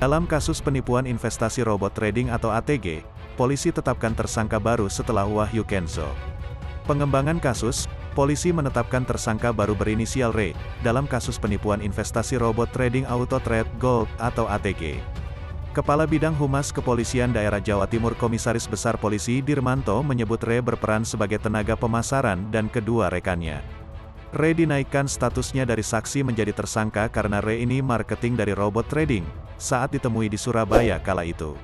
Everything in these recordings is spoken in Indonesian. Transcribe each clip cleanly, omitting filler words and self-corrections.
Dalam kasus penipuan investasi robot trading atau ATG, polisi tetapkan tersangka baru setelah Wahyu Kenzo. Pengembangan kasus, polisi menetapkan tersangka baru berinisial R dalam kasus penipuan investasi robot trading Auto Trade Gold atau ATG. Kepala Bidang Humas Kepolisian Daerah Jawa Timur Komisaris Besar Polisi Dirmanto menyebut R berperan sebagai tenaga pemasaran dan kedua rekannya. R dinaikkan statusnya dari saksi menjadi tersangka karena R ini marketing dari robot trading saat ditemui di Surabaya kala itu.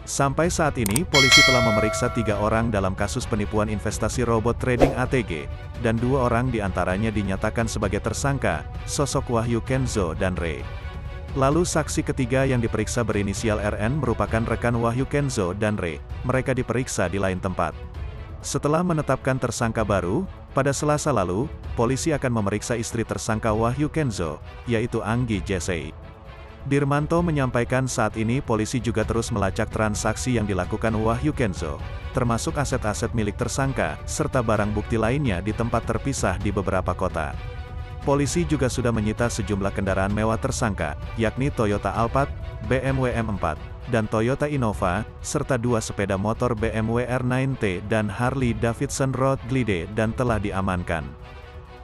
Sampai saat ini polisi telah memeriksa 3 orang dalam kasus penipuan investasi robot trading ATG, dan 2 orang diantaranya dinyatakan sebagai tersangka, sosok Wahyu Kenzo dan R. Lalu saksi ketiga yang diperiksa berinisial RN merupakan rekan Wahyu Kenzo dan R. Mereka diperiksa di lain tempat. Setelah menetapkan tersangka baru, pada Selasa lalu, polisi akan memeriksa istri tersangka Wahyu Kenzo, yaitu Anggi Jesse. Dirmanto menyampaikan saat ini polisi juga terus melacak transaksi yang dilakukan Wahyu Kenzo, termasuk aset-aset milik tersangka, serta barang bukti lainnya di tempat terpisah di beberapa kota. Polisi juga sudah menyita sejumlah kendaraan mewah tersangka, yakni Toyota Alphard, BMW M4, dan Toyota Innova, serta 2 sepeda motor BMW R9T dan Harley Davidson Road Glide dan telah diamankan.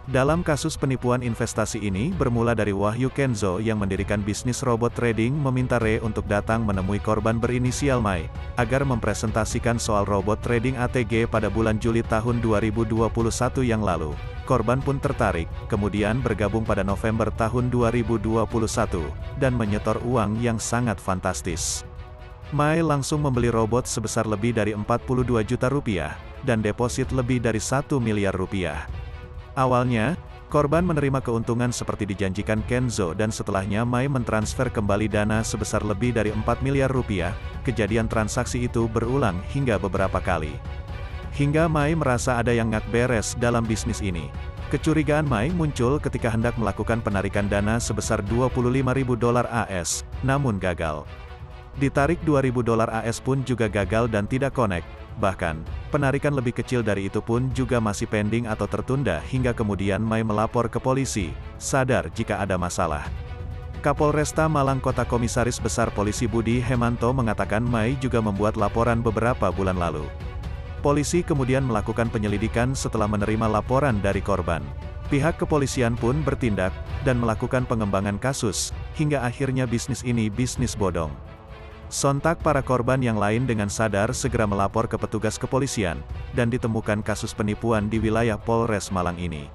Dalam kasus penipuan investasi ini bermula dari Wahyu Kenzo yang mendirikan bisnis robot trading meminta R untuk datang menemui korban berinisial Mai, agar mempresentasikan soal robot trading ATG pada bulan Juli tahun 2021 yang lalu. Korban pun tertarik, kemudian bergabung pada November tahun 2021, dan menyetor uang yang sangat fantastis. Mai langsung membeli robot sebesar lebih dari 42 juta rupiah, dan deposit lebih dari 1 miliar rupiah. Awalnya, korban menerima keuntungan seperti dijanjikan Kenzo dan setelahnya Mai mentransfer kembali dana sebesar lebih dari 4 miliar rupiah, kejadian transaksi itu berulang hingga beberapa kali. Hingga Mai merasa ada yang nggak beres dalam bisnis ini. Kecurigaan Mai muncul ketika hendak melakukan penarikan dana sebesar $25.000 AS, namun gagal. Ditarik $2.000 AS pun juga gagal dan tidak connect. Bahkan, penarikan lebih kecil dari itu pun juga masih pending atau tertunda hingga kemudian Mai melapor ke polisi, sadar jika ada masalah. Kapolresta Malang Kota Komisaris Besar Polisi Budi Hemanto mengatakan Mai juga membuat laporan beberapa bulan lalu. Polisi kemudian melakukan penyelidikan setelah menerima laporan dari korban. Pihak kepolisian pun bertindak, dan melakukan pengembangan kasus, hingga akhirnya bisnis ini bisnis bodong. Sontak para korban yang lain dengan sadar segera melapor ke petugas kepolisian, dan ditemukan kasus penipuan di wilayah Polres Malang ini.